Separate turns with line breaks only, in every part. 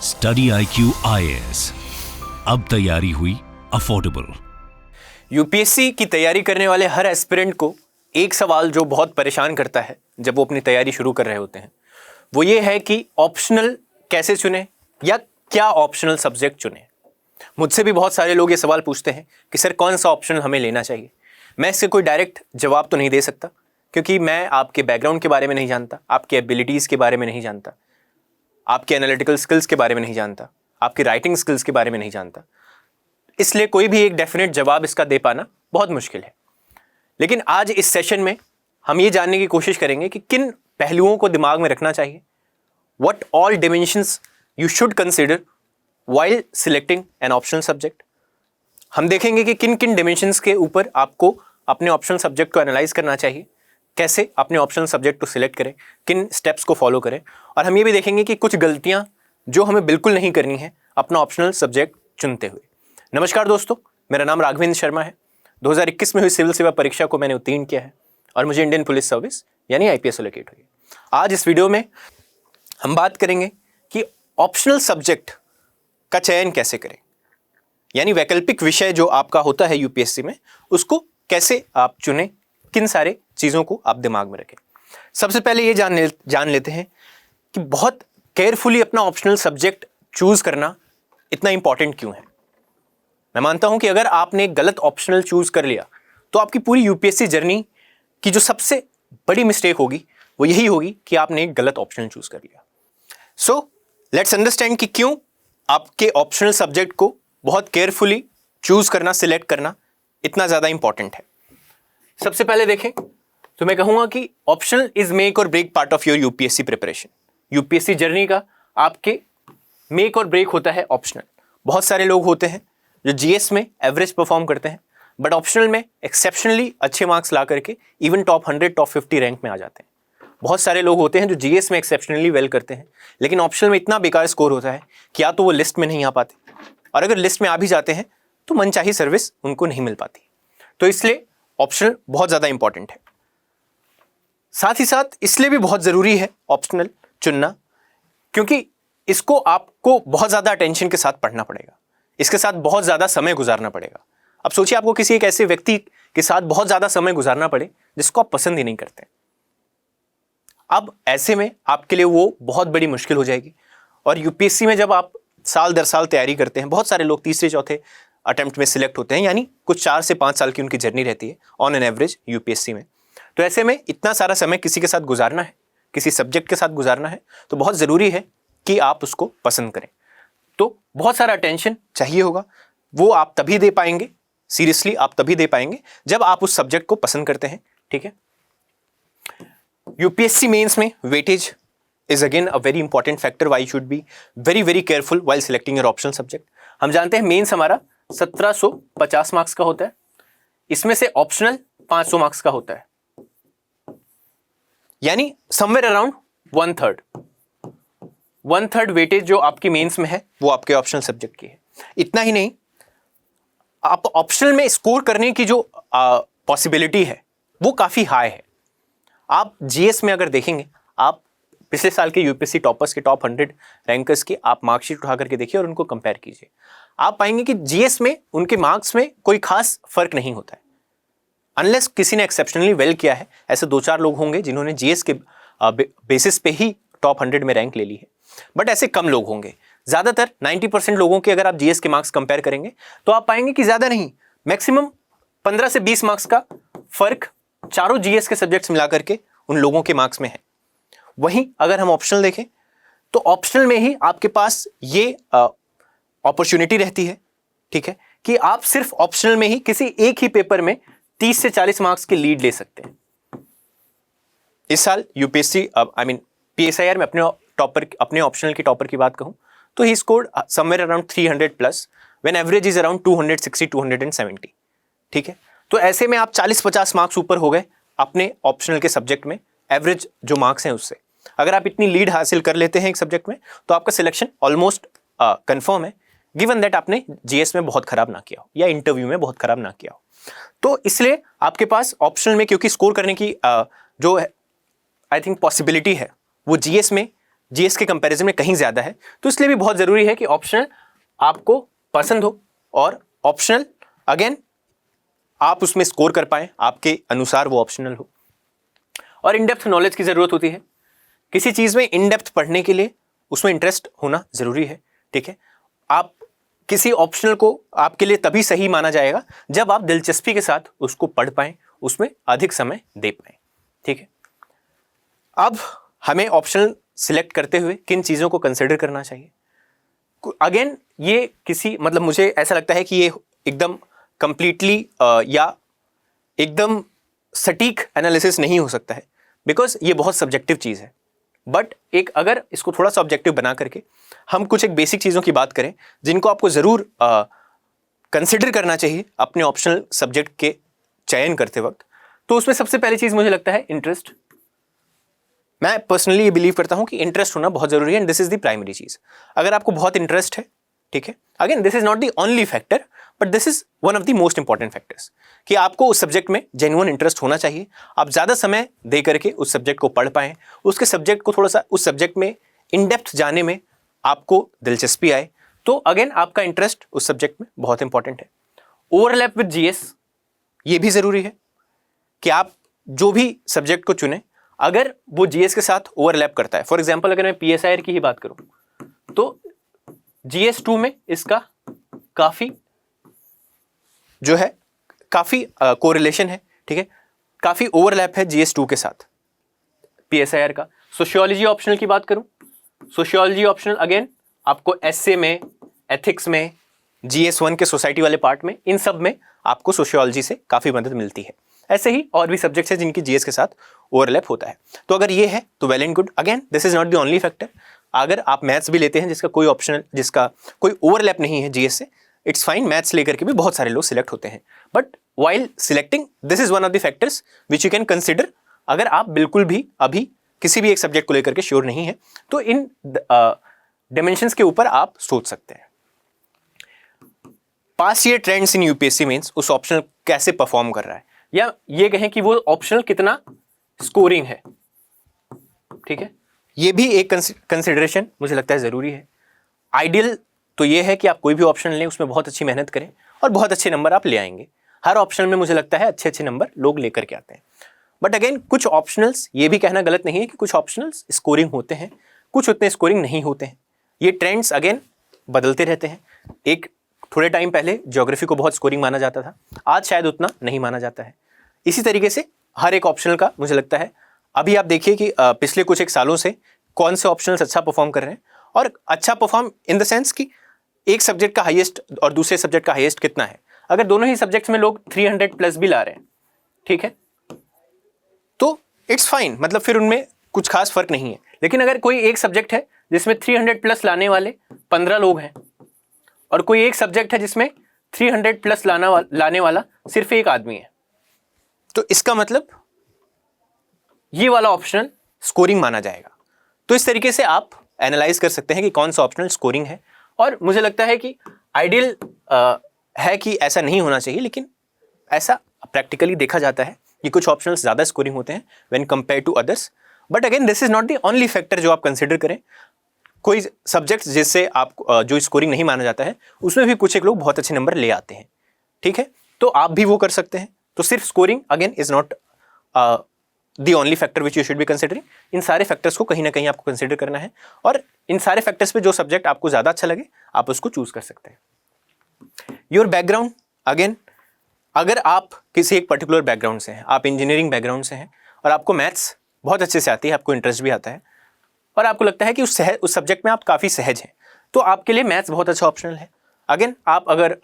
Study IQ IAS, अब तैयारी हुई अफोर्डेबल।
यूपीएससी की तैयारी करने वाले हर एस्पिरेंट को एक सवाल जो बहुत परेशान करता है जब वो अपनी तैयारी शुरू कर रहे होते हैं, वो ये है कि ऑप्शनल कैसे चुने या क्या ऑप्शनल सब्जेक्ट चुने। मुझसे भी बहुत सारे लोग ये सवाल पूछते हैं कि सर कौन सा ऑप्शनल हमें लेना चाहिए। मैं इससे कोई डायरेक्ट जवाब तो नहीं दे सकता क्योंकि मैं आपके बैकग्राउंड के बारे में नहीं जानता, आपके एबिलिटीज़ के बारे में नहीं जानता, आपके एनालिटिकल स्किल्स के बारे में नहीं जानता, आपकी राइटिंग स्किल्स के बारे में नहीं जानता। इसलिए कोई भी एक डेफिनेट जवाब इसका दे पाना बहुत मुश्किल है। लेकिन आज इस सेशन में हम ये जानने की कोशिश करेंगे कि किन पहलुओं को दिमाग में रखना चाहिए, what all dimensions you should consider while selecting an optional subject. हम देखेंगे कि किन किन डिमेंशंस के ऊपर आपको अपने ऑप्शनल सब्जेक्ट को एनालाइज करना चाहिए, कैसे अपने ऑप्शनल सब्जेक्ट को सिलेक्ट करें, किन स्टेप्स को फॉलो करें। और हम ये भी देखेंगे कि कुछ गलतियां जो हमें बिल्कुल नहीं करनी है अपना ऑप्शनल सब्जेक्ट चुनते हुए। नमस्कार दोस्तों, मेरा नाम राघवेंद्र शर्मा है। 2021 में हुई सिविल सेवा परीक्षा को मैंने उत्तीर्ण किया है और मुझे इंडियन पुलिस सर्विस यानी IPS एलोकेट हुई। आज इस वीडियो में हम बात करेंगे कि ऑप्शनल सब्जेक्ट का चयन कैसे करें, यानी वैकल्पिक विषय जो आपका होता है यूपीएससी में, उसको कैसे आप चुनें, किन सारे चीज़ों को आप दिमाग में रखें। सबसे पहले ये जान लेते हैं कि बहुत केयरफुली अपना ऑप्शनल सब्जेक्ट चूज़ करना इतना इंपॉर्टेंट क्यों है। मैं मानता हूं कि अगर आपने एक गलत ऑप्शनल चूज़ कर लिया तो आपकी पूरी यूपीएससी जर्नी की जो सबसे बड़ी मिस्टेक होगी वो यही होगी कि आपने एक गलत ऑप्शनल चूज़ कर लिया। सो लेट्स अंडरस्टैंड कि क्यों आपके ऑप्शनल सब्जेक्ट को बहुत केयरफुली चूज़ करना, सिलेक्ट करना इतना ज़्यादा इंपॉर्टेंट है। सबसे पहले देखें तो मैं कहूँगा कि optional is make or break part of your UPSC preparation. UPSC journey का आपके मेक और ब्रेक होता है ऑप्शनल। बहुत सारे लोग होते हैं जो जीएस में एवरेज परफॉर्म करते हैं बट ऑप्शनल में एक्सेप्शनली अच्छे मार्क्स ला करके इवन टॉप 100 टॉप 50 रैंक में आ जाते हैं। बहुत सारे लोग होते हैं जो जीएस में एक्सेप्शनली वेल करते हैं लेकिन ऑप्शनल में इतना बेकार स्कोर होता है कि या तो वो लिस्ट में नहीं आ पाते, और अगर लिस्ट में आ भी जाते हैं तो मनचाही सर्विस उनको नहीं मिल पाती। तो इसलिए ऑप्शनल बहुत ज़्यादा इंपॉर्टेंट है। साथ ही साथ इसलिए भी बहुत ज़रूरी है ऑप्शनल चुनना क्योंकि इसको आपको बहुत ज़्यादा अटेंशन के साथ पढ़ना पड़ेगा, इसके साथ बहुत ज़्यादा समय गुजारना पड़ेगा। अब सोचिए आपको किसी एक ऐसे व्यक्ति के साथ बहुत ज़्यादा समय गुजारना पड़े जिसको आप पसंद ही नहीं करते। अब ऐसे में आपके लिए वो बहुत बड़ी मुश्किल हो जाएगी। और यूपीएससी में जब आप साल दर साल तैयारी करते हैं, बहुत सारे लोग तीसरे चौथे अटेम्प्ट में सिलेक्ट होते हैं, यानी कुछ 4 से 5 साल की उनकी जर्नी रहती है ऑन एन एवरेज यूपीएससी में। तो ऐसे में इतना सारा समय किसी के साथ गुजारना है, किसी सब्जेक्ट के साथ गुजारना है, तो बहुत ज़रूरी है कि आप उसको पसंद करें। तो बहुत सारा अटेंशन चाहिए होगा, वो आप तभी दे पाएंगे, सीरियसली आप तभी दे पाएंगे जब आप उस सब्जेक्ट को पसंद करते हैं। ठीक है। यूपीएससी मेंस में weightage is again a very important factor why you should be very very careful while selecting your optional subject। हम जानते हैं मेंस हमारा 1750 मार्क्स का होता है, इसमें से ऑप्शनल 500 मार्क्स का होता है, यानी समवेयर अराउंड 1/3 वेटेज जो आपकी मेंस में है वो आपके ऑप्शनल सब्जेक्ट की है। इतना ही नहीं, आप ऑप्शनल में स्कोर करने की जो पॉसिबिलिटी है वो काफ़ी हाई है। आप जीएस में अगर देखेंगे, आप पिछले साल के यूपीएससी टॉपर्स के टॉप 100 रैंकर्स की आप मार्कशीट उठा करके देखिए और उनको कंपेयर कीजिए। आप पाएंगे कि जीएस में उनके मार्क्स में कोई खास फर्क नहीं होता है, अनलेस किसी ने एक्सेप्शनली वेल किया है। ऐसे 2-4 लोग होंगे जिन्होंने जीएस के बेसिस पे ही टॉप 100 में रैंक ले ली है, बट ऐसे कम लोग होंगे। ज़्यादातर 90% लोगों के अगर आप जीएस के मार्क्स कंपेयर करेंगे तो आप पाएंगे कि ज़्यादा नहीं, मैक्सिमम 15 से 20 मार्क्स का फर्क चारों जीएस के सब्जेक्ट्स मिला करके उन लोगों के मार्क्स में है। वहीं अगर हम ऑप्शनल देखें तो ऑप्शनल में ही आपके पास ये अपॉर्चुनिटी रहती है, ठीक है, कि आप सिर्फ ऑप्शनल में ही किसी एक ही पेपर में 30 से 40 मार्क्स की लीड ले सकते हैं। इस साल यूपीएससी PSIR में अपने ऑप्शनल के टॉपर की बात कहूं तो he scored somewhere around 300+ when average is around 260-270। ठीक है, तो ऐसे में आप 40-50 मार्क्स ऊपर हो गए अपने ऑप्शनल के सब्जेक्ट में, एवरेज जो मार्क्स हैं उससे। अगर आप इतनी लीड हासिल कर लेते हैं एक सब्जेक्ट में तो आपका सिलेक्शन ऑलमोस्ट कंफर्म है, गिवन दैट आपने जीएस में बहुत खराब ना किया हो या इंटरव्यू में बहुत खराब ना किया हो। तो इसलिए आपके पास ऑप्शनल में क्योंकि स्कोर करने की जो आई थिंक पॉसिबिलिटी है वो जीएस में जीएस के कंपैरिजन में कहीं ज़्यादा है, तो इसलिए भी बहुत ज़रूरी है कि ऑप्शनल आपको पसंद हो और ऑप्शनल अगेन आप उसमें स्कोर कर पाएँ, आपके अनुसार वो ऑप्शनल हो। और इन डेप्थ नॉलेज की ज़रूरत होती है। किसी चीज़ में इन डेप्थ पढ़ने के लिए उसमें इंटरेस्ट होना ज़रूरी है, ठीक है। आप किसी ऑप्शनल को आपके लिए तभी सही माना जाएगा जब आप दिलचस्पी के साथ उसको पढ़ पाएँ, उसमें अधिक समय दे पाएँ, ठीक है। अब हमें ऑप्शनल सिलेक्ट करते हुए किन चीज़ों को कंसिडर करना चाहिए। अगेन ये किसी मतलब मुझे ऐसा लगता है कि ये एकदम कंप्लीटली या एकदम सटीक एनालिसिस नहीं हो सकता है, बिकॉज ये बहुत सब्जेक्टिव चीज़ है। बट एक अगर इसको थोड़ा सा ऑब्जेक्टिव बना करके हम कुछ एक बेसिक चीज़ों की बात करें जिनको आपको ज़रूर कंसिडर करना चाहिए अपने ऑप्शनल सब्जेक्ट के चयन करते वक्त, तो उसमें सबसे पहली चीज़ मुझे लगता है इंटरेस्ट। मैं पर्सनली ये बिलीव करता हूँ कि इंटरेस्ट होना बहुत ज़रूरी है and this is the primary चीज़। अगर आपको बहुत इंटरेस्ट है, ठीक है, again this is not the only factor but this is one of the most important factors कि आपको उस सब्जेक्ट में जेन्युइन इंटरेस्ट होना चाहिए। आप ज़्यादा समय दे करके उस सब्जेक्ट को पढ़ पाएँ, उसके सब्जेक्ट को थोड़ा सा उस सब्जेक्ट में इन डेप्थ जाने में आपको दिलचस्पी आए, तो अगेन आपका इंटरेस्ट उस सब्जेक्ट में बहुत इंपॉर्टेंट है। ओवरलैप विद जीएस ये भी ज़रूरी है कि आप जो भी सब्जेक्ट को चुनें अगर वो जीएस के साथ ओवरलैप करता है। फॉर एग्जांपल अगर मैं पीएसआईआर की ही बात करूं तो जीएस 2 में इसका काफ़ी जो है काफ़ी कोरिलेशन है, ठीक है, काफ़ी ओवरलैप है जीएस 2 के साथ पीएसआईआर का। सोशियोलॉजी ऑप्शनल की बात करूं, सोशियोलॉजी ऑप्शनल अगेन आपको एसए में, एथिक्स में, जीएस 1 के सोसाइटी वाले पार्ट में, इन सब में आपको सोशियोलॉजी से काफ़ी मदद मिलती है। ऐसे ही और भी सब्जेक्ट्स हैं जिनकी जीएस के साथ ओवरलैप होता है। तो अगर ये है तो well and good. Again this is not the only factor. अगर आप मैथ्स भी लेते हैं जिसका कोई ओवरलैप नहीं है जीएस से, इट्स फाइन। मैथ्स लेकर के भी बहुत सारे लोग सिलेक्ट होते हैं, but while selecting this is one of the factors which you can consider. अगर आप बिल्कुल भी अभी किसी भी एक सब्जेक्ट को लेकर के श्योर नहीं है तो इन डायमेंशंस के ऊपर आप सोच सकते हैं। Past year trends in UPSC means उस ऑप्शनल कैसे परफॉर्म कर रहा है, या ये कहें कि वो ऑप्शनल कितना स्कोरिंग है, ठीक है, ये भी एक कंसिडरेशन मुझे लगता है ज़रूरी है। आइडियल तो ये है कि आप कोई भी ऑप्शन लें उसमें बहुत अच्छी मेहनत करें और बहुत अच्छे नंबर आप ले आएंगे। हर ऑप्शन में मुझे लगता है अच्छे अच्छे नंबर लोग लेकर के आते हैं। बट अगेन कुछ ऑप्शनल्स, ये भी कहना गलत नहीं है कि कुछ ऑप्शनल्स स्कोरिंग होते हैं, कुछ उतने स्कोरिंग नहीं होते हैं। ये ट्रेंड्स अगेन बदलते रहते हैं। एक थोड़े टाइम पहले ज्योग्राफी को बहुत स्कोरिंग माना जाता था, आज शायद उतना नहीं माना जाता है। इसी तरीके से हर एक ऑप्शनल का मुझे लगता है, अभी आप देखिए कि पिछले कुछ एक सालों से कौन से ऑप्शनल्स अच्छा परफॉर्म कर रहे हैं, और अच्छा परफॉर्म इन द सेंस कि एक सब्जेक्ट का हाईएस्ट और दूसरे सब्जेक्ट का हाईएस्ट कितना है। अगर दोनों ही सब्जेक्ट्स में लोग 300 प्लस भी ला रहे हैं, ठीक है, तो इट्स फाइन, मतलब फिर उनमें कुछ खास फर्क नहीं है। लेकिन अगर कोई एक सब्जेक्ट है जिसमें 300 प्लस लाने वाले 15 लोग हैं और कोई एक सब्जेक्ट है जिसमें 300 प्लस लाने वाला सिर्फ एक आदमी है, तो इसका मतलब ये वाला ऑप्शनल स्कोरिंग माना जाएगा। तो इस तरीके से आप एनालाइज कर सकते हैं कि कौन सा ऑप्शनल स्कोरिंग है। और मुझे लगता है कि आइडियल है कि ऐसा नहीं होना चाहिए, लेकिन ऐसा प्रैक्टिकली देखा जाता है कि कुछ ऑप्शनल्स ज़्यादा स्कोरिंग होते हैं when compare to others. But again this is not the only factor जो आप कंसिडर करें। कोई सब्जेक्ट जिससे आप जो स्कोरिंग नहीं माना जाता है उसमें भी कुछ एक लोग बहुत अच्छे नंबर ले आते हैं, ठीक है, तो आप भी वो कर सकते हैं। तो सिर्फ scoring again is not the only factor which you should be considering. इन सारे फैक्टर्स को कहीं ना कहीं आपको कंसिडर करना है, और इन सारे फैक्टर्स पे जो सब्जेक्ट आपको ज़्यादा अच्छा लगे आप उसको चूज कर सकते हैं। योर बैकग्राउंड, अगेन अगर आप किसी एक पर्टिकुलर बैकग्राउंड से हैं, आप इंजीनियरिंग बैकग्राउंड से हैं और आपको मैथ्स बहुत अच्छे से आती है, आपको इंटरेस्ट भी आता है और आपको लगता है कि उस सब्जेक्ट में आप काफ़ी सहज हैं, तो आपके लिए मैथ्स बहुत अच्छा ऑप्शनल है। अगेन आप अगर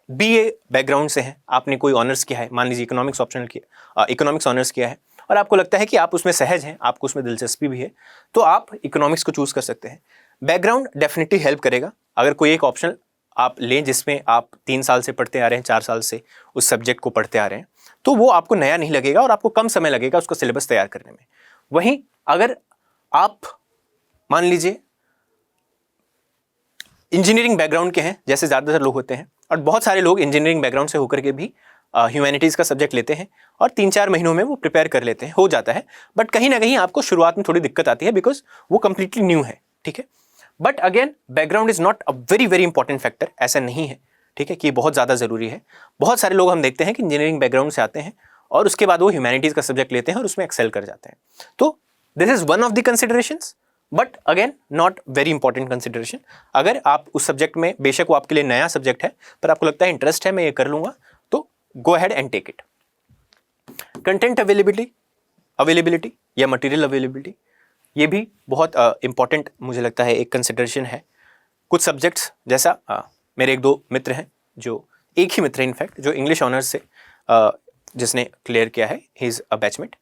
बीए बैकग्राउंड से हैं, आपने कोई ऑनर्स किया है, मान लीजिए इकोनॉमिक्स ऑप्शनल किया, इकोनॉमिक्स ऑनर्स किया है और आपको लगता है कि आप उसमें सहज हैं, आपको उसमें दिलचस्पी भी है, तो आप इकोनॉमिक्स को चूज़ कर सकते हैं। बैकग्राउंड डेफिनेटली हेल्प करेगा। अगर कोई एक ऑप्शन आप लें जिसमें आप 3 साल से पढ़ते आ रहे हैं, 4 साल से उस सब्जेक्ट को पढ़ते आ रहे हैं, तो वो आपको नया नहीं लगेगा और आपको कम समय लगेगा उसका सिलेबस तैयार करने में। वहीं अगर आप मान लीजिए इंजीनियरिंग बैकग्राउंड के हैं, जैसे ज़्यादातर लोग होते हैं, और बहुत सारे लोग इंजीनियरिंग बैकग्राउंड से होकर के भी ह्यूमैनिटीज़ का सब्जेक्ट लेते हैं और 3-4 महीनों में वो प्रिपेयर कर लेते हैं, हो जाता है। बट कहीं ना कहीं आपको शुरुआत में थोड़ी दिक्कत आती है बिकॉज वो कंप्लीटली न्यू है, ठीक है। But again background is not a very very important factor, ऐसा नहीं है, ठीक है, कि बहुत ज़्यादा ज़रूरी है। बहुत सारे लोग हम देखते हैं कि इंजीनियरिंग बैकग्राउंड से आते हैं और उसके बाद वो ह्यूमैनिटीज़ का सब्जेक्ट लेते हैं और उसमें एक्सेल कर जाते हैं। तो this is one of the considerations, but again not very important consideration. अगर आप उस सब्जेक्ट में, बेशक वो आपके लिए नया सब्जेक्ट है, पर आपको लगता है इंटरेस्ट है, मैं ये कर लूँगा, तो go ahead and take it. Content availability या मटेरियल अवेलेबिलिटी, ये भी बहुत इंपॉर्टेंट मुझे लगता है एक कंसिडरेशन है। कुछ सब्जेक्ट्स जैसा मेरे 1-2 मित्र हैं, जो एक ही मित्र है इनफैक्ट, जो इंग्लिश ऑनर्स से जिसने क्लियर किया है, ही इज़ अ बैचमेट।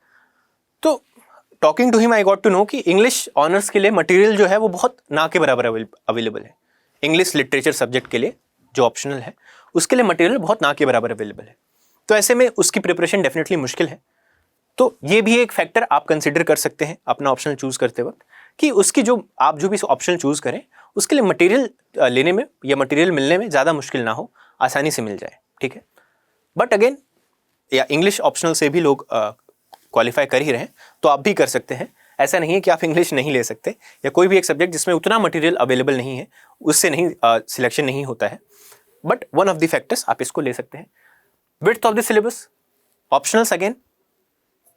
तो talking to him I got to know कि इंग्लिश ऑनर्स के लिए मटेरियल जो है वो बहुत ना के बराबर अवेलेबल है। इंग्लिश लिटरेचर सब्जेक्ट के लिए जो ऑप्शनल है, उसके लिए मटेरियल बहुत ना के बराबर अवेलेबल है। तो ऐसे में उसकी प्रिपरेशन डेफिनेटली मुश्किल है। तो ये भी एक फैक्टर आप कंसिडर कर सकते हैं अपना ऑप्शनल चूज़ करते वक्त, कि उसकी जो भी ऑप्शनल चूज़ करें, उसके लिए मटेरियल लेने में या मटेरियल मिलने में ज़्यादा मुश्किल ना हो, आसानी से मिल जाए, ठीक है। बट अगेन या इंग्लिश ऑप्शनल से भी लोग क्वालिफाई कर ही रहे हैं, तो आप भी कर सकते हैं। ऐसा नहीं है कि आप इंग्लिश नहीं ले सकते, या कोई भी एक सब्जेक्ट जिसमें उतना मटेरियल अवेलेबल नहीं है उससे नहीं सिलेक्शन नहीं होता है। But one of the factors आप इसको ले सकते हैं। Width of the syllabus, optionals again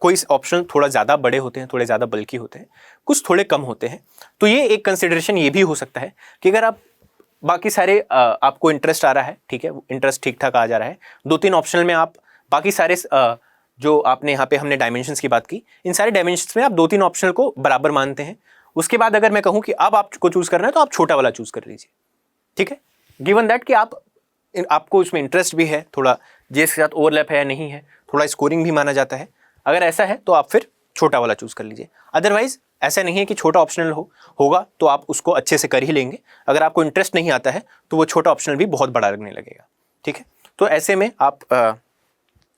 कोई ऑप्शनल थोड़ा ज़्यादा बड़े होते हैं, थोड़े ज़्यादा बल्कि होते हैं, कुछ थोड़े कम होते हैं। तो ये एक कंसिडरेशन ये भी हो सकता है कि अगर आप बाकी सारे आपको इंटरेस्ट आ रहा है, ठीक है, इंटरेस्ट ठीक ठाक आ जा रहा है, 2-3 ऑप्शनल में आप बाकी सारे जो आपने यहाँ पे हमने डायमेंशंस की बात की, इन सारे डायमेंशंस में आप 2-3 ऑप्शनल को बराबर मानते हैं। उसके बाद अगर मैं कहूँ कि अब आपको चूज़ करना है, तो आप छोटा वाला चूज़ कर लीजिए, ठीक है, गिवन दैट कि आपको उसमें इंटरेस्ट भी है, थोड़ा जेएस के साथ ओवरलैप है या नहीं है, थोड़ा स्कोरिंग भी माना जाता है। अगर ऐसा है तो आप फिर छोटा वाला चूज़ कर लीजिए। अदरवाइज ऐसा नहीं है कि छोटा ऑप्शनल होगा तो आप उसको अच्छे से कर ही लेंगे। अगर आपको इंटरेस्ट नहीं आता है तो वो छोटा ऑप्शनल भी बहुत बड़ा लगने लगेगा, ठीक है। तो ऐसे में आप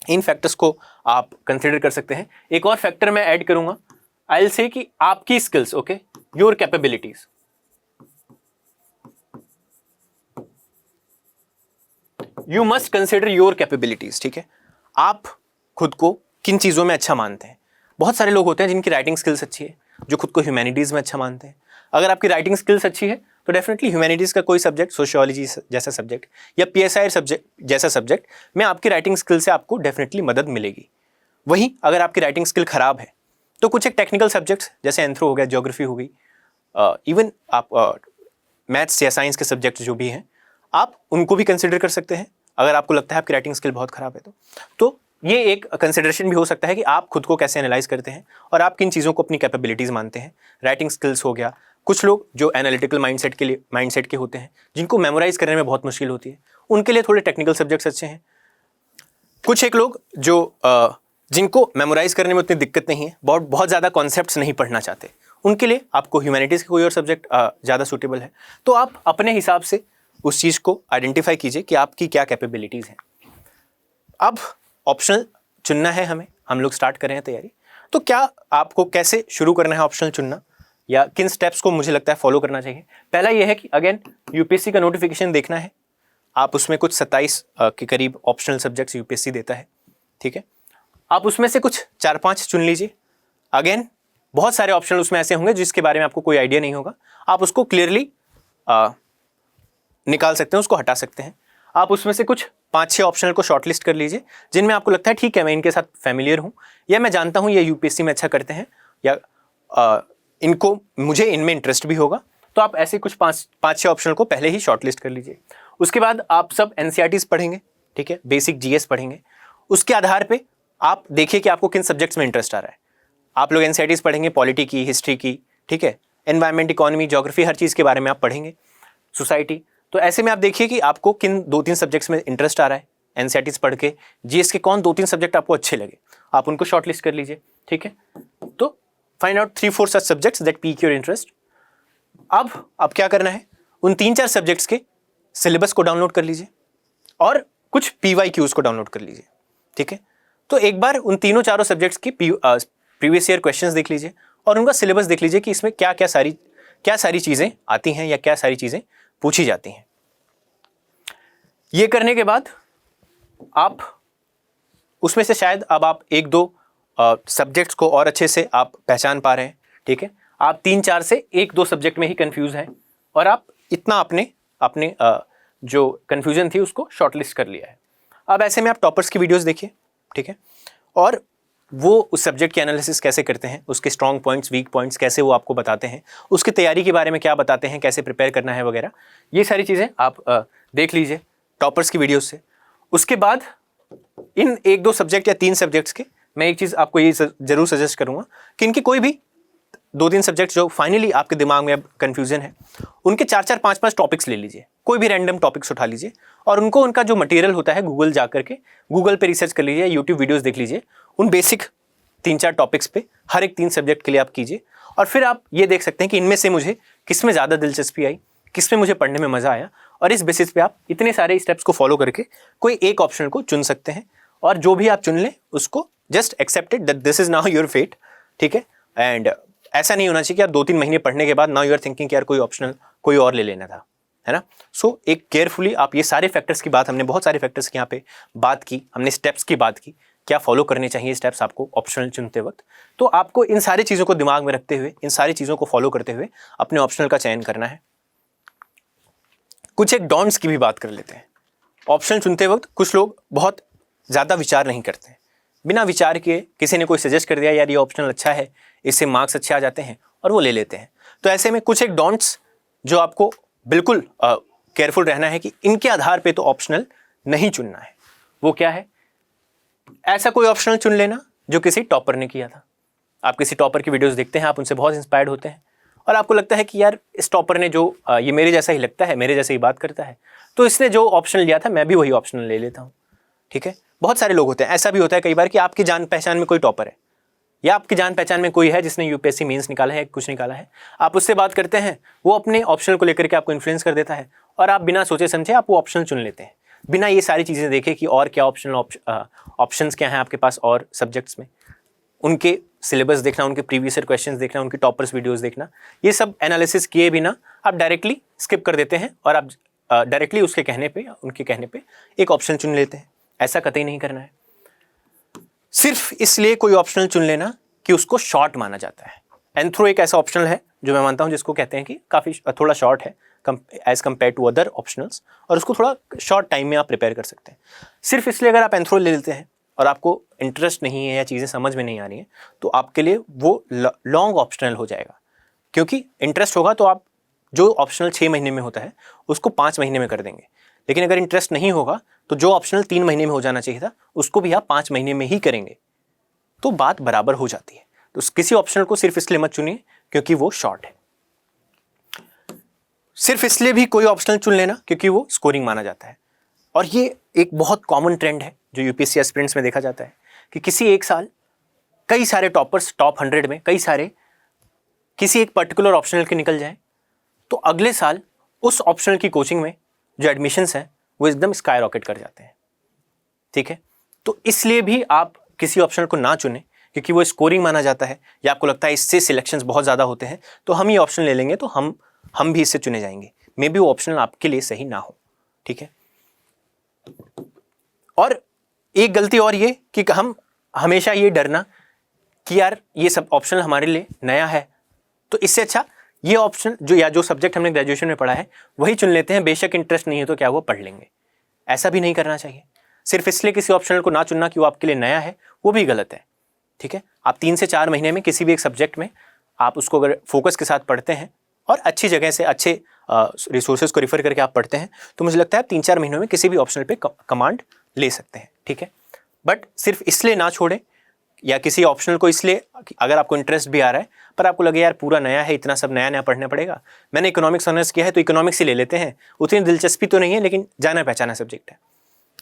इन फैक्टर्स को आप कंसिडर कर सकते हैं। एक और फैक्टर मैं ऐड करूंगा, आई विल से कि आपकी skills, okay, your capabilities. You must consider your capabilities, ठीक है। आप खुद को किन चीज़ों में अच्छा मानते हैं। बहुत सारे लोग होते हैं जिनकी राइटिंग स्किल्स अच्छी है, जो खुद को ह्यूमैनिटीज़ में अच्छा मानते हैं। अगर आपकी राइटिंग स्किल्स अच्छी है तो डेफिनेटली ह्यूमैनिटीज़ का कोई सब्जेक्ट, सोशियोलॉजी जैसा सब्जेक्ट या PSI सब्जेक्ट जैसा सब्जेक्ट में आपकी राइटिंग स्किल से आपको डेफिनेटली मदद मिलेगी। वहीं अगर आपकी राइटिंग स्किल ख़राब है तो कुछ एक टेक्निकल सब्जेक्ट्स जैसे एंथ्रो हो गया, ज्योग्राफी हो गई, इवन आप मैथ्स या साइंस के सब्जेक्ट जो भी हैं, आप उनको भी कंसिडर कर सकते हैं अगर आपको लगता है आपकी राइटिंग स्किल बहुत ख़राब है तो ये एक कंसिडरेशन भी हो सकता है कि आप खुद को कैसे एनालाइज करते हैं और आप किन चीज़ों को अपनी कैपेबिलिटीज़ मानते हैं। राइटिंग स्किल्स हो गया, कुछ लोग जो एनालिटिकल माइंडसेट के होते हैं, जिनको मेमोराइज करने में बहुत मुश्किल होती है, उनके लिए थोड़े टेक्निकल सब्जेक्ट्स अच्छे हैं। कुछ एक लोग जो जिनको मेमोराइज करने में उतनी दिक्कत नहीं है, बहुत ज़्यादा कॉन्सेप्ट्स नहीं पढ़ना चाहते, उनके लिए आपको ह्यूमैनिटीज़ का कोई और सब्जेक्ट ज़्यादा सूटेबल है। तो आप अपने हिसाब से उस चीज़ को आइडेंटिफाई कीजिए कि आपकी क्या कैपेबिलिटीज़ हैं। अब ऑप्शनल चुनना है हमें, हम लोग स्टार्ट कर रहे हैं तैयारी। तो क्या आपको कैसे शुरू करना है ऑप्शनल चुनना, या किन स्टेप्स को मुझे लगता है फॉलो करना चाहिए। पहला ये है कि अगेन यूपीएससी का नोटिफिकेशन देखना है। आप उसमें कुछ 27 के करीब ऑप्शनल सब्जेक्ट्स यूपीएससी देता है, ठीक है। आप उसमें से कुछ 4-5 चुन लीजिए। अगेन बहुत सारे ऑप्शनल उसमें ऐसे होंगे जिसके बारे में आपको कोई आइडिया नहीं होगा, आप उसको क्लियरली निकाल सकते हैं, उसको हटा सकते हैं। आप उसमें से कुछ 5-6 ऑप्शनल को शॉर्टलिस्ट कर लीजिए जिनमें आपको लगता है ठीक है, मैं इनके साथ फैमिलियर हूँ, या मैं जानता हूँ ये यूपीएससी में अच्छा करते हैं, या मुझे इनमें इंटरेस्ट भी होगा। तो आप ऐसे कुछ 5-6 ऑप्शनल को पहले ही शॉर्टलिस्ट कर लीजिए। उसके बाद आप सब NCERTs पढ़ेंगे, ठीक है, बेसिक GS पढ़ेंगे। उसके आधार पे आप देखिए कि आपको किन सब्जेक्ट्स में इंटरेस्ट आ रहा है। आप लोग NCERTs पढ़ेंगे, पॉलिटी की, हिस्ट्री की, ठीक है, एनवायरमेंट, इकोनॉमी, ज्योग्राफी, हर चीज़ के बारे में आप पढ़ेंगे, सोसाइटी। तो ऐसे में आप देखिए कि आपको किन 2-3 सब्जेक्ट्स में इंटरेस्ट आ रहा है। NCERTs पढ़ के GS के कौन 2-3 सब्जेक्ट आपको अच्छे लगे, आप उनको शॉर्टलिस्ट कर लीजिए, ठीक है। तो find out 3-4 such subjects that peak your interest. अब क्या करना है, उन 3-4 सब्जेक्ट्स के सिलेबस को डाउनलोड कर लीजिए और कुछ PYQs को डाउनलोड कर लीजिए, ठीक है। तो एक बार उन 3-4 सब्जेक्ट्स की प्रीवियस ईयर क्वेश्चंस देख लीजिए और उनका सिलेबस देख लीजिए कि इसमें क्या सारी चीज़ें आती हैं या क्या सारी चीज़ें पूछी जाती हैं। ये करने के बाद आप उसमें से शायद अब आप एक दो सब्जेक्ट्स को और अच्छे से आप पहचान पा रहे हैं, ठीक है। आप 3-4 से 1-2 सब्जेक्ट में ही कंफ्यूज हैं और आप इतना अपने जो कन्फ्यूजन थी उसको शॉर्टलिस्ट कर लिया है। अब ऐसे में आप टॉपर्स की वीडियोस देखिए, ठीक है, और वो उस सब्जेक्ट की एनालिसिस कैसे करते हैं, उसके स्ट्रॉन्ग पॉइंट्स, वीक पॉइंट्स कैसे वो आपको बताते हैं, उसकी तैयारी के बारे में क्या बताते हैं, कैसे प्रिपेयर करना है वगैरह, ये सारी चीज़ें आप देख लीजिए टॉपर्स की वीडियोस से। उसके बाद इन 1-2 सब्जेक्ट या 3 सब्जेक्ट्स के मैं एक चीज़ आपको ये ज़रूर सजेस्ट करूँगा कि इनकी कोई भी 2-3 सब्जेक्ट जो फाइनली आपके दिमाग में अब कन्फ्यूजन है, उनके 4-4, 5-5 टॉपिक्स ले लीजिए, कोई भी रैंडम टॉपिक्स उठा लीजिए और उनको उनका जो मटेरियल होता है गूगल जा करके गूगल पे रिसर्च कर लीजिए, यूट्यूब वीडियोस देख लीजिए, उन बेसिक 3-4 टॉपिक्स पे हर एक 3 सब्जेक्ट के लिए आप कीजिए। और फिर आप ये देख सकते हैं कि इनमें से मुझे किस में ज़्यादा दिलचस्पी आई, किस में मुझे पढ़ने में मज़ा आया, और इस बेसिस पे आप इतने सारे स्टेप्स को फॉलो करके कोई एक ऑप्शन को चुन सकते हैं। और जो भी आप चुन लें उसको just accepted that this is now your fate, ठीक है। एंड ऐसा नहीं होना चाहिए कि आप 2-3 महीने पढ़ने के बाद नाउ यू आर थिंकिंग कि यार कोई ऑप्शनल कोई और ले लेना था, है ना। सो एक केयरफुली आप ये सारे फैक्टर्स की बात, हमने बहुत सारे फैक्टर्स की यहाँ पे बात की, हमने स्टेप्स की बात की, क्या फॉलो करने चाहिए स्टेप्स आपको ऑप्शनल चुनते वक्त। तो आपको इन सारी चीज़ों को दिमाग में रखते हुए, इन सारी चीज़ों को फॉलो करते हुए अपने ऑप्शनल का चयन करना है। कुछ एक डॉन्ट्स की भी बात कर लेते हैं। ऑप्शनल चुनते वक्त कुछ लोग बहुत ज़्यादा विचार नहीं करते हैं, बिना विचार किए किसी ने कोई सजेस्ट कर दिया यार ये ऑप्शनल अच्छा है, इससे मार्क्स अच्छे आ जाते हैं, और वो ले लेते हैं। तो ऐसे में कुछ एक डॉन्ट्स जो आपको बिल्कुल केयरफुल रहना है कि इनके आधार पे तो ऑप्शनल नहीं चुनना है। वो क्या है? ऐसा कोई ऑप्शनल चुन लेना जो किसी टॉपर ने किया था। आप किसी टॉपर की वीडियोस देखते हैं, आप उनसे बहुत इंस्पायर्ड होते हैं और आपको लगता है कि यार इस टॉपर ने जो ये मेरे जैसा ही लगता है, मेरे जैसे ही बात करता है, तो इसने जो ऑप्शन लिया था मैं भी वही ऑप्शन ले लेता हूँ, ठीक है। बहुत सारे लोग होते हैं, ऐसा भी होता है कई बार कि आपकी जान पहचान में कोई टॉपर है या आपकी जान पहचान में कोई है जिसने यूपीएससी मेंस निकाला है, कुछ निकाला है, आप उससे बात करते हैं, वो अपने ऑप्शनल को लेकर के आपको इन्फ्लुएंस कर देता है और आप बिना सोचे समझे आप वो ऑप्शनल चुन लेते हैं, बिना ये सारी चीज़ें देखे कि और क्या ऑप्शंस क्या हैं आपके पास और सब्जेक्ट्स में, उनके सिलेबस देखना, उनके प्रीवियस ईयर क्वेश्चंस देखना, उनकी टॉपर्स वीडियोस देखना, ये सब एनालिसिस किए बिना आप डायरेक्टली स्किप कर देते हैं और आप डायरेक्टली उसके कहने पे, उनके कहने पे एक ऑप्शन चुन लेते हैं। ऐसा कतई नहीं करना है। सिर्फ इसलिए कोई ऑप्शनल चुन लेना कि उसको शॉर्ट माना जाता है। एंथ्रो एक ऐसा ऑप्शनल है जो मैं मानता हूँ जिसको कहते हैं कि काफ़ी थोड़ा शॉर्ट है as compare to other optionals, और उसको थोड़ा शॉर्ट टाइम में आप प्रिपेयर कर सकते हैं। सिर्फ इसलिए अगर आप एंथ्रो ले लेते हैं और आपको इंटरेस्ट नहीं है या चीज़ें समझ में नहीं आ रही हैं, तो आपके लिए वो लॉन्ग ऑप्शनल हो जाएगा। क्योंकि इंटरेस्ट होगा तो आप जो ऑप्शनल 6 महीने में होता है उसको 5 महीने में कर देंगे, लेकिन अगर इंटरेस्ट नहीं होगा तो जो ऑप्शनल 3 महीने में हो जाना चाहिए था उसको भी आप 5 महीने में ही करेंगे, तो बात बराबर हो जाती है। तो किसी ऑप्शनल को सिर्फ इसलिए मत चुनिए क्योंकि वो शॉर्ट है। सिर्फ इसलिए भी कोई ऑप्शनल चुन लेना क्योंकि वो स्कोरिंग माना जाता है। और ये एक बहुत कॉमन ट्रेंड है जो यूपीएससी एस्पिरेंट्स में देखा जाता है कि किसी एक साल कई सारे टॉपर्स टॉप 100 में कई सारे किसी एक पर्टिकुलर ऑप्शनल के निकल जाए, तो अगले साल उस ऑप्शनल की कोचिंग में जो एडमिशन्स हैं वो एकदम स्काई रॉकेट कर जाते हैं, ठीक है। तो इसलिए भी आप किसी ऑप्शनल को ना चुनें क्योंकि वो स्कोरिंग माना जाता है या आपको लगता है इससे सिलेक्शंस बहुत ज़्यादा होते हैं तो हम ये ऑप्शन ले लेंगे तो हम भी इससे चुने जाएंगे। मे बी वो ऑप्शनल आपके लिए सही ना हो, ठीक है। और एक गलती और ये कि हम हमेशा ये डरना कि यार ये सब ऑप्शनल हमारे लिए नया है, तो इससे अच्छा ये ऑप्शन जो सब्जेक्ट हमने ग्रेजुएशन में पढ़ा है वही चुन लेते हैं, बेशक इंटरेस्ट नहीं है तो क्या वो पढ़ लेंगे। ऐसा भी नहीं करना चाहिए। सिर्फ इसलिए किसी ऑप्शनल को ना चुनना कि वो आपके लिए नया है, वो भी गलत है, ठीक है। आप 3 से 4 महीने में किसी भी एक सब्जेक्ट में आप उसको अगर फोकस के साथ पढ़ते हैं और अच्छी जगह से अच्छे रिसोर्सेज को रिफर करके आप पढ़ते हैं, तो मुझे लगता है आप 3-4 महीनों में किसी भी ऑप्शनल पे कमांड ले सकते हैं, ठीक है। बट सिर्फ इसलिए ना छोड़ें या किसी ऑप्शनल को इसलिए, अगर आपको इंटरेस्ट भी आ रहा है पर आपको लगे यार पूरा नया है, इतना सब नया नया पढ़ना पड़ेगा, मैंने इकोनॉमिक्स ऑनर्स किया है तो इकोनॉमिक्स ही ले लेते हैं, उतनी दिलचस्पी तो नहीं है लेकिन जाना पहचाना सब्जेक्ट है,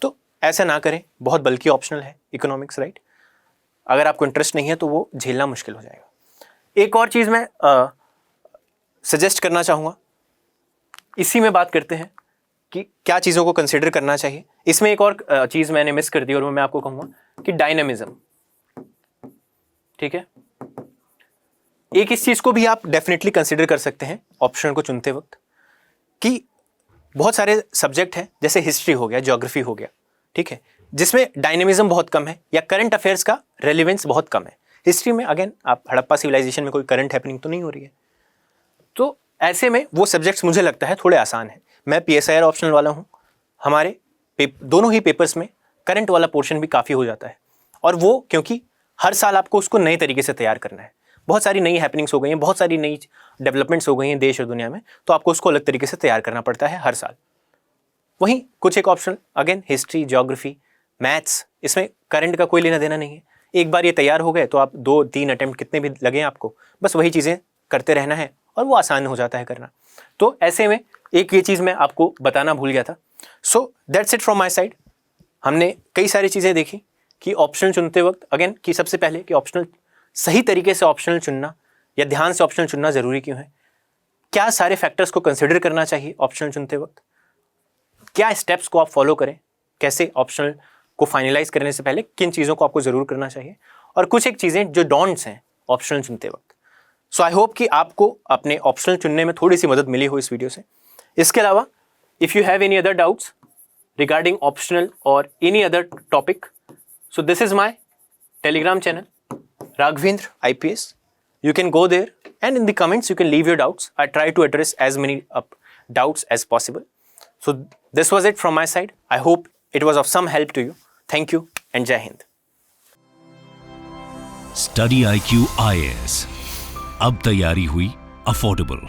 तो ऐसा ना करें। बहुत बल्कि ऑप्शनल है इकोनॉमिक्स, राइट। अगर आपको इंटरेस्ट नहीं है तो वो झेलना मुश्किल हो जाएगा। एक और चीज़ मैं सजेस्ट करना चाहूँगा, इसी में बात करते हैं कि क्या चीज़ों को कंसिडर करना चाहिए। इसमें एक और चीज़ मैंने मिस कर दी और वो मैं आपको कहूँगा कि डायनामिज्म, ठीक है। एक इस चीज़ को भी आप डेफिनेटली कंसिडर कर सकते हैं ऑप्शन को चुनते वक्त कि बहुत सारे सब्जेक्ट हैं जैसे हिस्ट्री हो गया, ज्योग्राफी हो गया, ठीक है, जिसमें डायनेमिज्म बहुत कम है या करंट अफेयर्स का रेलिवेंस बहुत कम है। हिस्ट्री में अगेन आप हड़प्पा सिविलाइजेशन में कोई करंट हैपनिंग तो नहीं हो रही है, तो ऐसे में वो सब्जेक्ट्स मुझे लगता है थोड़े आसान है। मैं PSIR ऑप्शनल वाला हूँ, हमारे दोनों ही पेपर्स में करंट वाला पोर्शन भी काफ़ी हो जाता है, और वो क्योंकि हर साल आपको उसको नए तरीके से तैयार करना है। बहुत सारी नई हैपनिंग्स हो गई हैं, बहुत सारी नई डेवलपमेंट्स हो गई हैं देश और दुनिया में, तो आपको उसको अलग तरीके से तैयार करना पड़ता है हर साल। वहीं कुछ एक optional again history, geography, maths, इसमें करंट का कोई लेना देना नहीं है। एक बार ये तैयार हो गए तो आप 2-3 अटेम्प्ट कितने भी लगें आपको, बस वही चीज़ें करते रहना है और वो आसान हो जाता है करना। तो ऐसे में एक ये चीज़ मैं आपको बताना भूल गया था। So that's it from my side. हमने कई सारी चीज़ें देखी कि ऑप्शनल चुनते वक्त अगेन कि सबसे पहले कि ऑप्शनल सही तरीके से ऑप्शनल चुनना या ध्यान से ऑप्शनल चुनना ज़रूरी क्यों है, क्या सारे फैक्टर्स को कंसिडर करना चाहिए ऑप्शनल चुनते वक्त, क्या स्टेप्स को आप फॉलो करें, कैसे ऑप्शनल को फाइनलाइज करने से पहले किन चीज़ों को आपको ज़रूर करना चाहिए, और कुछ एक चीज़ें जो डोंट्स हैं ऑप्शनल चुनते वक्त। सो आई होप कि आपको अपने ऑप्शनल चुनने में थोड़ी सी मदद मिली हो इस वीडियो से। इसके अलावा if you have any other doubts regarding optional और any other topic, so this is my Telegram channel Raghavendra IPS. You can go there and in the comments you can leave your doubts. I try to address as many doubts as possible. So this was it from my side. I hope it was of some help to you. Thank you and Jai Hind.
Study IQ IAS. अब तैयारी हुई affordable.